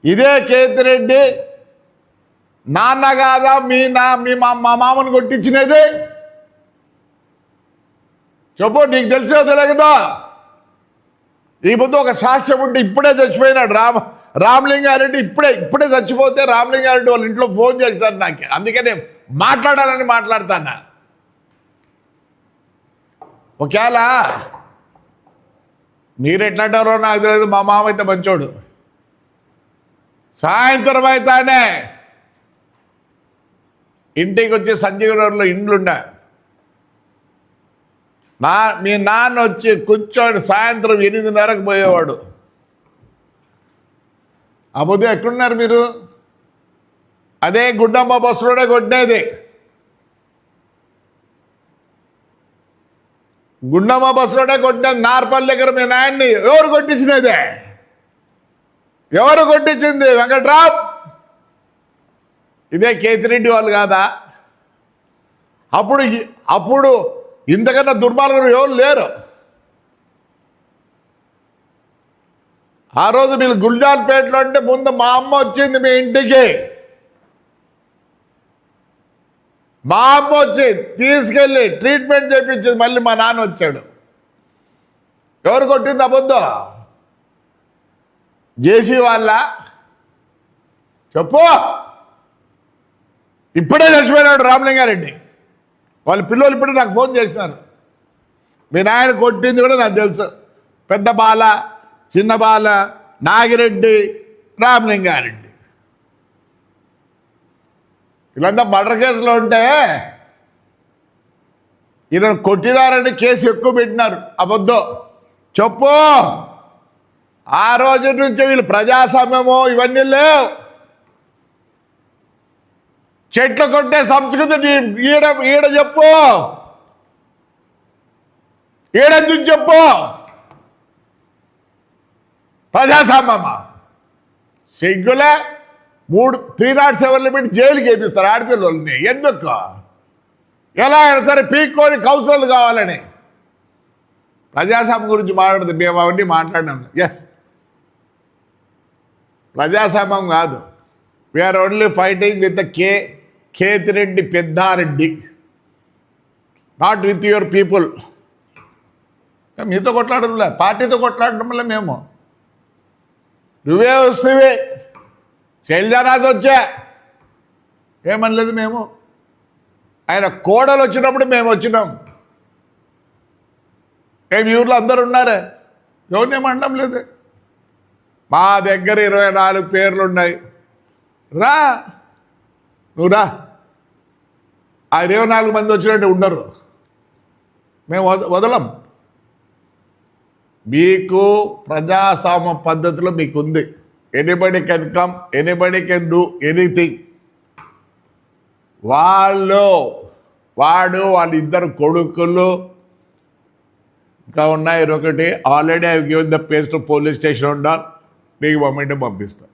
ఇదే కేతిరెడ్డి నాన్న కాదా మీ మా మామను కొట్టించినది? చెప్పు, నీకు తెలిసో తెలియదా? ఈ ముందు ఒక సాక్ష్యం ఉంటే ఇప్పుడే చచ్చిపోయినాడు రామలింగారెడ్డి. ఇప్పుడే చచ్చిపోతే రామలింగారెడ్డి వాళ్ళ ఇంట్లో ఫోన్ చేస్తారు నాకు. అందుకనే మాట్లాడాలని మాట్లాడతాను. ఒకవేళ మీరు ఎట్లాంటారో నాకు తెలియదు, మా మామ అయితే మంచోడు. సాయంత్రం అయితేనే ఇంటికి వచ్చి సంజీవనగర్లో ఇండ్లుండా మీ నాన్న వచ్చి కూర్చొని సాయంత్రం 8:30కు పోయేవాడు. ఆ పొద్దు ఎక్కడున్నారు మీరు? అదే గుండమ్మ బస్సులోనే కొట్టేది. గుండమ్మ బస్సులోనే కొట్టేది. నార్పల్లి దగ్గర మీ నాయన్ని ఎవరు కొట్టించినదే? ఎవరు కొట్టించింది? వెంకట్రామ్. ఇదే కేతిరెడ్డి వాళ్ళు కాదా? అప్పుడు ఇంతకన్నా దుర్మార్గులు ఎవరు లేరు. ఆ రోజు మీరు గుల్జాన్పేటలో అంటే ముందు మా అమ్మ వచ్చింది మీ ఇంటికి. మా అమ్మ వచ్చి తీసుకెళ్ళి ట్రీట్మెంట్ చేయించింది. మళ్ళీ మా నాన్న వచ్చాడు. ఎవరు కొట్టింది అబద్ధం? జేసీ వాళ్ళ? చెప్పు. ఇప్పుడే చచ్చిపోయినాడు రామలింగారెడ్డి. వాళ్ళ పిల్లలు ఇప్పుడే నాకు ఫోన్ చేసినారు. మీ నాయన కొట్టింది కూడా నాకు తెలుసు. పెద్ద బాల, చిన్న బాల, నాగిరెడ్డి, రామలింగారెడ్డి వీళ్ళంతా మర్డర్ కేసులో ఉంటే ఈయన కొట్టినారని కేసు ఎక్కువ పెట్టినారు. అబద్ధం. చెప్పు. ఆ రోజు నుంచి వీళ్ళు ప్రజాస్వామ్యమో ఇవన్నీ లేవు. చెట్లు కొట్టే సంస్కృతి ఈడ చెప్పు. ఈడెందుకు చెప్పు. ప్రజాస్వామ్యమా? సిగ్గులే. 307 పెట్టి జైలుకి వేపిస్తారు ఆడపిల్లల్ని. ఎందుకు? ఎలా అయినా సరే పీక్కొని కౌన్సిలర్లు కావాలని. ప్రజాస్వామ్యం గురించి మాట్లాడదు. మేము అవన్నీ మాట్లాడినాం. ఎస్, ప్రజాస్వామ్యం కాదు. We are only fighting with the Kethireddy Peddareddy, not with your people. మీతో కొట్లాడడంలే, పార్టీతో కొట్లాడడంలే. మేము నువ్వే వస్తేవే, శైలజానాథ్ వచ్చా ఏమనలేదు మేము. ఆయన కోడలు వచ్చినప్పుడు మేము వచ్చినాం. మీ ఊర్లో అందరు ఉన్నారే, ఎవరినేమనడం లేదు. మా దగ్గర 24 పేర్లు ఉన్నాయి. రా, నువ్వు రా. ఆ 24 మంది వచ్చినట్టు ఉండరు. మేము వదలం. మీకు ప్రజాస్వామ్య పద్ధతిలో మీకుంది. Anybody can come, anybody can do anything. వాడు వాళ్ళిద్దరు కొడుకులు ఇంకా ఉన్నాయి. ఒకటి already I given the place to police station ఉండాలి. నీకు పంపింటే పంపిస్తా.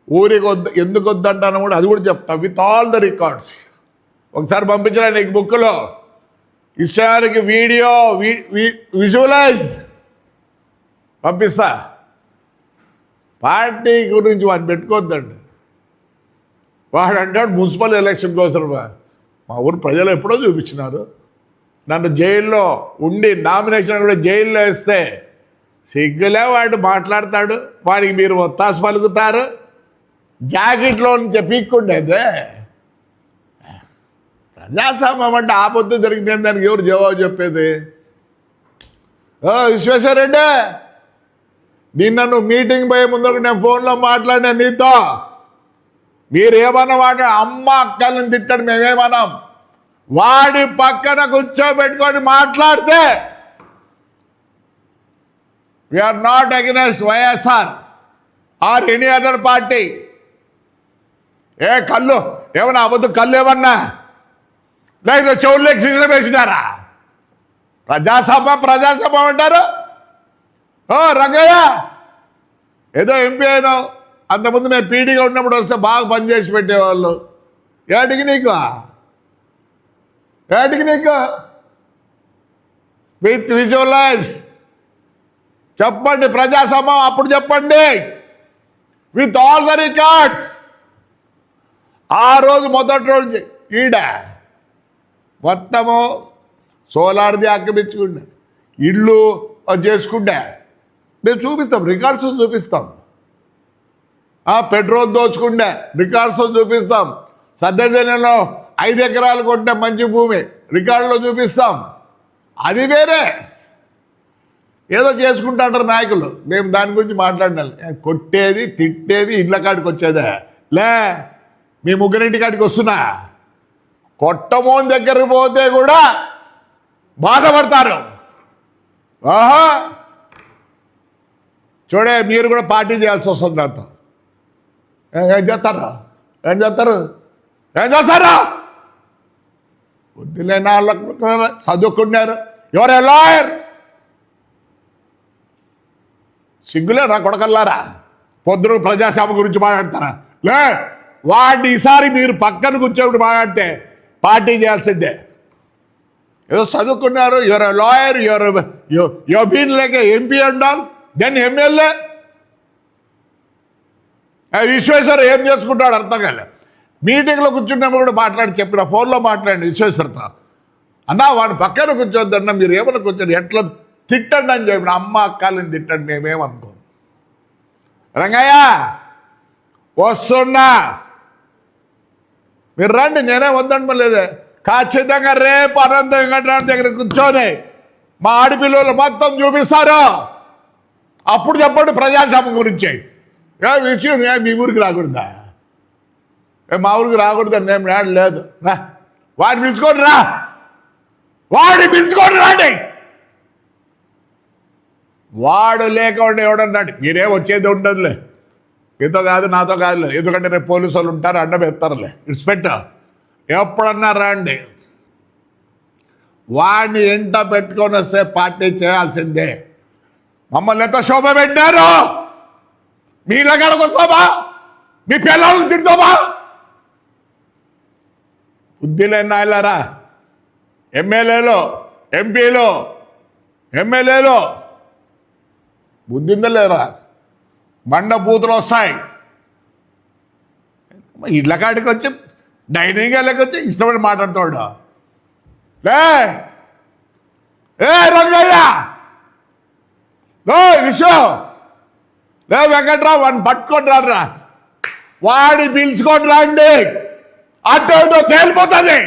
ఊరికి ఎందుకు వద్దంటాను కూడా అది కూడా చెప్తా విత్ ఆల్ ద రికార్డ్స్. ఒకసారి పంపించిన నీకు బుక్లో ఇష్టానికి వీడియో విజువలైజ్ పంపిస్తా. పార్టీ గురించి వాడిని పెట్టుకోవద్దండి. వాడు అంటాడు మున్సిపల్ ఎలక్షన్ కోసం. మా ఊరు ప్రజలు ఎప్పుడో చూపించినారు. నన్ను జైల్లో ఉండి నామినేషన్ కూడా జైల్లో వేస్తే సిగ్గులే. వాడు మాట్లాడతాడు. వాడికి మీరు ఒత్తాసు పలుకుతారు. జాకెట్లో నుంచి పీక్కుండేదే. ప్రజాస్వామ్యం అంటే ఆపత్తు జరిగిన దానికి ఎవరు జవాబు చెప్పేది? విశ్వేశ్వరరెడ్డి, నిన్న నువ్వు మీటింగ్ పోయే ముందు నేను ఫోన్లో మాట్లాడినా నీతో. మీరేమన్నా వాడు అమ్మ అక్కలను తిట్టాడు, మేమేమన్నాం. వాడి పక్కన కూర్చోబెట్టుకొని మాట్లాడితే we are not against YSR or any other party. కళ్ళు ఏమన్నా అబద్ధం, కళ్ళు ఏమన్నా లేదా చెవుల్లోకి సీసం వేసినారా? ప్రజాస్వామ్యం అంటారు. రంగయ్య ఏదో ఎంపీ అయినావు. అంతకుముందు మేము పీడీగా ఉన్నప్పుడు వస్తే బాగా పనిచేసి పెట్టేవాళ్ళు. ఏటికి నీకు విత్ విజువలైజ్ చెప్పండి. ప్రజాస్వామ్యం అప్పుడు చెప్పండి. With all the records. ఆ రోజు మొదటి రోజు ఈడ మొత్తము సోలార్ది ఆక్రమించుకుంటే ఇళ్ళు చేసుకుంటే మేము చూపిస్తాం, రికార్డ్స్ చూపిస్తాం. పెట్రోల్ దోచుకుంటే రికార్డ్స్ చూపిస్తాం. సద్దెలో 5 ఎకరాలు కొట్టే మంచి భూమి రికార్డులో చూపిస్తాం. అది వేరే ఏదో చేసుకుంటాంటారు నాయకులు. మేము దాని గురించి మాట్లాడాలి. కొట్టేది తిట్టేది ఇళ్ళ కాడికి వచ్చేదే లే. మీ ముగ్గురింటి కాడికి వస్తున్నా కొట్టమోని దగ్గరికి పోతే కూడా బాధపడతారు. ఆహా చూడే, మీరు కూడా పార్టీ చేయాల్సి వస్తుంది. నాతో ఏం చేస్తారు? ఏం చేస్తారు? ఏం చేస్తారా? బుద్ధిలేని వాళ్ళకు చదువుకున్నారు. ఎవరే లాయర్? సిగ్గులే నా కొడకల్లారా. పొద్దున ప్రజాసేవ గురించి మాట్లాడతారా? లే, వాడిని ఈసారి మీరు పక్కన కూర్చోబెట్టి మాట్లాడితే పార్టీ చేయాల్సిందే. ఏదో చదువుకున్నారు, your lawyer, your been like MP అంటాం, దెన్ ఎమ్మెల్యే. విశ్వేశ్వర ఏం చేసుకుంటాడు అర్థం కాలే. మీటింగ్లో కూర్చున్నప్పుడు కూడా మాట్లాడి చెప్పిన, ఫోన్లో మాట్లాడి విశ్వేశ్వరతో, అన్నా వాడిని పక్కన కూర్చోద్దన్నా, మీరు ఏమన్నా కూర్చొని ఎట్లా తిట్టండి అని చెప్పిన. అమ్మ అక్కలని తిట్టండి, మేమేమనుకోం. రంగయ్య వస్తున్నా, మీరు రండి, నేనే వద్దండి. లేదే, ఖచ్చితంగా రేపు అనంత వెంకటరామ దగ్గర కూర్చొని మా ఆడపిల్లలు మొత్తం చూపిస్తారు. అప్పుడు చెప్పండి ప్రజాస్వామ్యం గురించి. విషయం మీ ఊరికి రాకూడదా? మా ఊరికి రాకూడదని నేను నాడు లేదు. రా, వాడిని పిలుచుకొని రా, వాడిని పిలుచుకొని రండి. వాడు లేకుండా ఎవడన్నాడు? మీరేం వచ్చేది ఉండదులే, మీతో కాదు నాతో కాదులే, ఎందుకంటే రేపు పోలీసు వాళ్ళు ఉంటారు, అడ్డం ఎత్తారులే. ఇట్స్ పెట్ట ఎప్పుడన్నా రండి. వాడిని ఎంత పెట్టుకొని వస్తే పార్టీ చేయాల్సిందే. మమ్మల్ని ఎంత శోభ పెట్టారు? మీ దగ్గరకు వస్తామా? మీ పిల్లలకు తింటామా? బుద్ధి లేని నాయలారా, ఎమ్మెల్యేలు, ఎంపీలు, ఎమ్మెల్యేలు బుద్ధి ఉందా లేరా? బండ బూతులు వస్తాయి. ఇళ్ళ కాడికి వచ్చి డైనింగ్ హాల్కి వచ్చి ఇష్టపడి మాట్లాడుతాడు. ఏ రంగయ్య, విశ్వం, లే వెంకట్రావు, వాడిని పట్టుకొని రారా, వాడి పిలుచుకొని రండి. అటు ఇటు తేలిపోతుంది.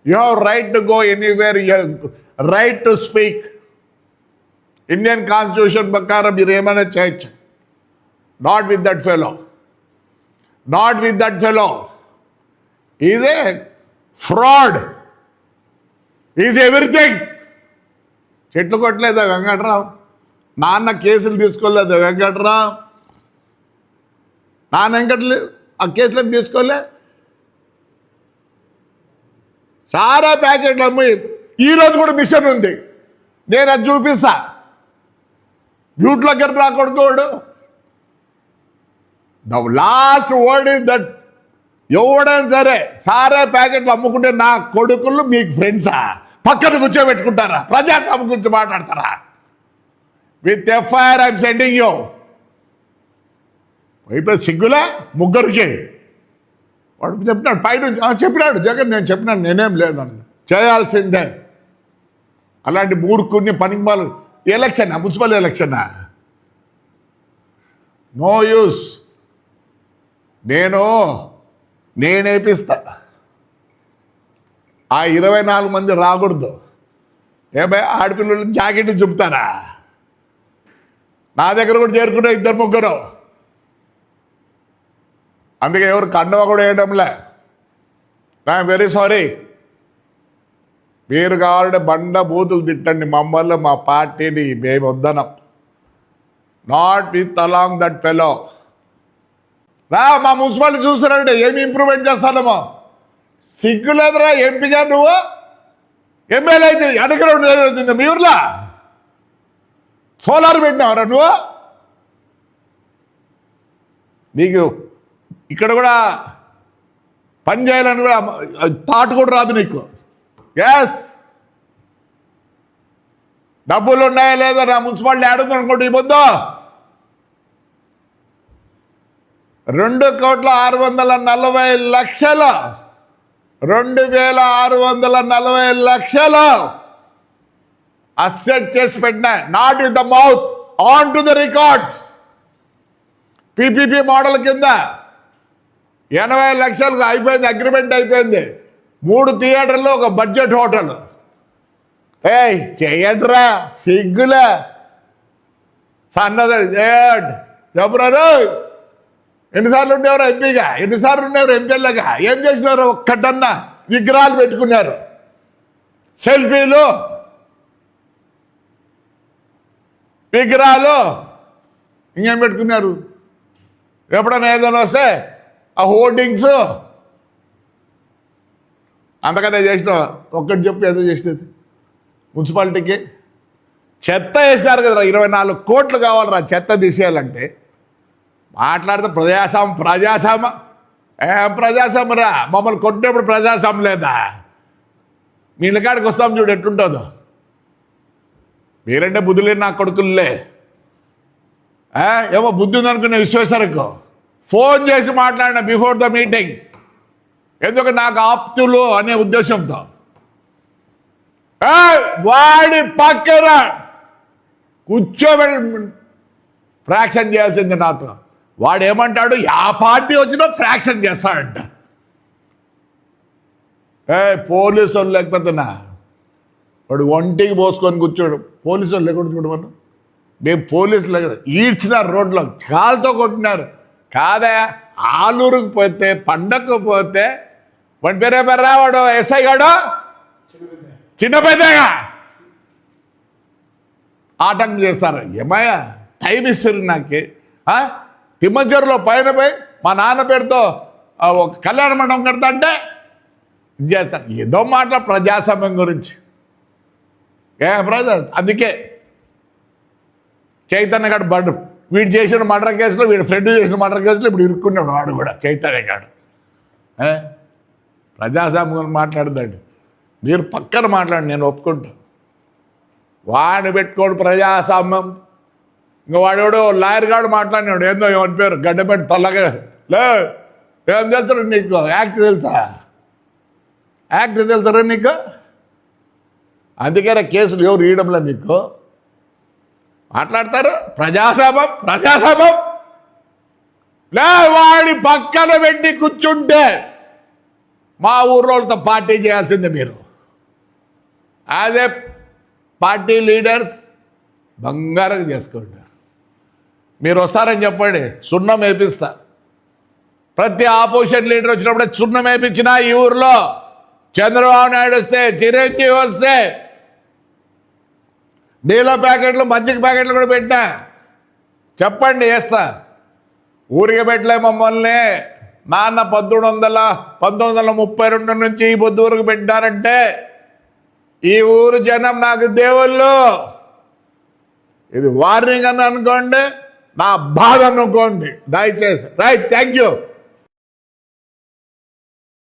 You have right to go anywhere, you right to speak. Indian constitution ప్రకారం మీరు ఏమైనా చేయొచ్చు. Not with that fellow, not with that fellow. ఇదే ఫ్రాడ్, ఈజ్ ఎవ్రీథింగ్. చెట్లు కొట్టలేదా వెంకట్రావు? నాన్న కేసులు తీసుకోలేదా వెంకట్రావు? నాన్న వెంకట్లేదు ఆ కేసులను తీసుకోలే. సారా ప్యాకెట్లు అమ్మి ఈరోజు కూడా మిషన్ ఉంది, నేను అది చూపిస్తా. బ్యూట్ దగ్గర రాకూడదు. The last word is that, ఎవడైనా సరే సారా ప్యాకెట్లు అమ్ముకుంటే నా కొడుకులు మీకు ఫ్రెండ్సా? పక్కన కూర్చోబెట్టుకుంటారా? ప్రజాస్వామ్యం గురించి మాట్లాడతారా? With FIR I'm sending you. ఇప్పుడు సిగ్గులే ముగ్గురికి. వాడు చెప్పినాడు పైనుంచి, చెప్పినాడు జగన్, నేను చెప్పినాను, నేనేం లేదన్న, చేయాల్సిందే. అలాంటి మూర్ఖుని పనికిమాలు. ఎలక్షనా? మున్సిపల్ ఎలక్షనా? No use. నేనేపిస్తా. ఆ 24 మంది రాకూడదు. ఏమై ఆడపిల్లలు జాకెట్ చూపుతారా? నా దగ్గర కూడా చేరుకునే 2-3. అందుకే ఎవరు కండవ కూడా వేయడంలే. I'm very sorry. మీరు కావాలంటే బండ బూతులు తిట్టండి, మమ్మల్ని, మా పార్టీని, మేము వద్దనం. Not with along that fellow. రా, మా మున్సిపాలిటీ చూస్తారంటే ఏమి ఇంప్రూవ్మెంట్ చేస్తానమో. సిగ్గులేదురా ఎంపీగా నువ్వు? ఎమ్మెల్యే అయితే ఎడగ్రౌండ్ అవుతుంది మీ ఊర్లో. సోలార్ పెట్టినావురా నువ్వు? నీకు ఇక్కడ కూడా పని చేయాలని కూడా థాట్ కూడా రాదు నీకు. ఎస్, డబ్బులు ఉన్నాయా లేదా? నా మున్సిపాలిటీ ఆడుంది అనుకోండి ఈ పొద్దు. 2,640,00,000 2,640,00,000 అసెట్ చేసి పెట్టిన, not with the mouth, on to the records. PPP model కింద 80 లక్షలకు అయిపోయింది, అగ్రిమెంట్ అయిపోయింది. 3 థియేటర్లు, ఒక బడ్జెట్ హోటల్. చెయ్యడ్రా సిగ్గులే సన్నది చెప్పరారు. ఎన్నిసార్లు ఉండేవారు ఎంపీగా, ఎన్నిసార్లు ఉండేవారు ఎంపీలుగా, ఏం చేసినారు? ఒక్కటన్నా విగ్రహాలు పెట్టుకున్నారు, సెల్ఫీలు, విగ్రహాలు, ఇంకేం పెట్టుకున్నారు? ఎప్పుడన్నా ఏదైనా వస్తే ఆ హోర్డింగ్స్, అంతకన్నా చేసిన ఒక్కటి చెప్పి ఏదో చేసినది. మున్సిపాలిటీకి చెత్త వేసినారు కదరా, 24 కోట్లు కావాలరా చెత్త తీసేయాలంటే. మాట్లాడితే ప్రజాస్వామ్యం ఏం ప్రజాస్వామ్యం రా? మమ్మల్ని కొట్టినప్పుడు ప్రజాస్వామ్యం లేదా? మీ ఇళ్ళకాడికి వస్తాం చూడు ఎట్లుంటుందో. మీరంటే బుద్ధి లేని నా కొడుకుల్లే. ఏమో బుద్ధి ఉందనుకునే విశ్వేశ్వరకు ఫోన్ చేసి మాట్లాడిన బిఫోర్ ద మీటింగ్, ఎందుకు నాకు ఆప్తులు అనే ఉద్దేశంతో. వాడి పక్కన కూర్చోబెట్టి ఫ్రాక్షన్ చేయాల్సింది నాతో. వాడు ఏమంటాడు? ఆ పార్టీ వచ్చినా ఫ్రాక్షన్ చేస్తాడంట. పోలీసు వాళ్ళు లేకపోతేనా వాడు ఒంటికి పోసుకొని కూర్చోడు. పోలీసు వాళ్ళు లేకుండా చూడమన్నా, మేము పోలీసులు కదా ఈడ్చినారు, రోడ్లో కాలుతో కొట్టినారు. కాదా ఆలూరుకు పోతే, పండగకు పోతే, వాడి పేరేపర్రా వాడు ఎస్ఐ గాడు, చిన్న పెద్దగా ఆటంకం చేస్తారు. ఏమయ్యా టైం ఇస్తారు నాకు. తిమ్మచెరులో పైన పోయి మా నాన్న పేరుతో ఒక కళ్యాణ మండపం కడతా అంటే ఇది చేస్తాను. ఏదో మాటల ప్రజాస్వామ్యం గురించి అందుకే చైతన్య గారు వీడు చేసిన మర్డర్ కేసులో, వీడు ఫ్రెండ్ చేసిన మర్డర్ కేసులో ఇప్పుడు ఇరుక్కున్నాడు వాడు కూడా, చైతన్య గారు. ప్రజాస్వామ్యం గురించి మాట్లాడదండి. మీరు పక్కన మాట్లాడి నేను ఒప్పుకుంటా. వాడిని పెట్టుకోడు ప్రజాస్వామ్యం. ఇంకా వాడేవాడు లాయర్ గాడు మాట్లాడినాడు, ఏందో ఏమని పేరు గడ్డపెట్టి తొల్లగా లే ఏం తెలుసు నీకు? యాక్ట్ తెలుసా? యాక్ట్ తెలుసరా నీకు? అందుకనే కేసులు ఎవరు ఇవ్వడంలే మీకు. మాట్లాడతారు ప్రజాస్వామ్యం లే. వాడి పక్కన పెట్టి కూర్చుంటే మా ఊర్లోతో పార్టీ చేయాల్సిందే మీరు. అదే పార్టీ లీడర్స్ బంగారం చేసుకోండి. మీరు వస్తారని చెప్పండి, సున్నం వేపిస్తా. ప్రతి ఆపోజిషన్ లీడర్ వచ్చినప్పుడే సున్నం వేపించిన ఈ ఊర్లో. చంద్రబాబు నాయుడు వస్తే, చిరంజీవి వస్తే నీళ్ళ ప్యాకెట్లు, మజ్జిగ ప్యాకెట్లు కూడా పెట్టినా. చెప్పండి వేస్తా. ఊరికి పెట్టలే మమ్మల్ని. నాన్న 1932 నుంచి ఈ పొద్దు వరకు పెట్టారంటే ఈ ఊరు జనం నాకు దేవుళ్ళు. ఇది వార్నింగ్ అని అనుకోండి, నా బాధ అనుకోండి దయచేసి. Right, thank you.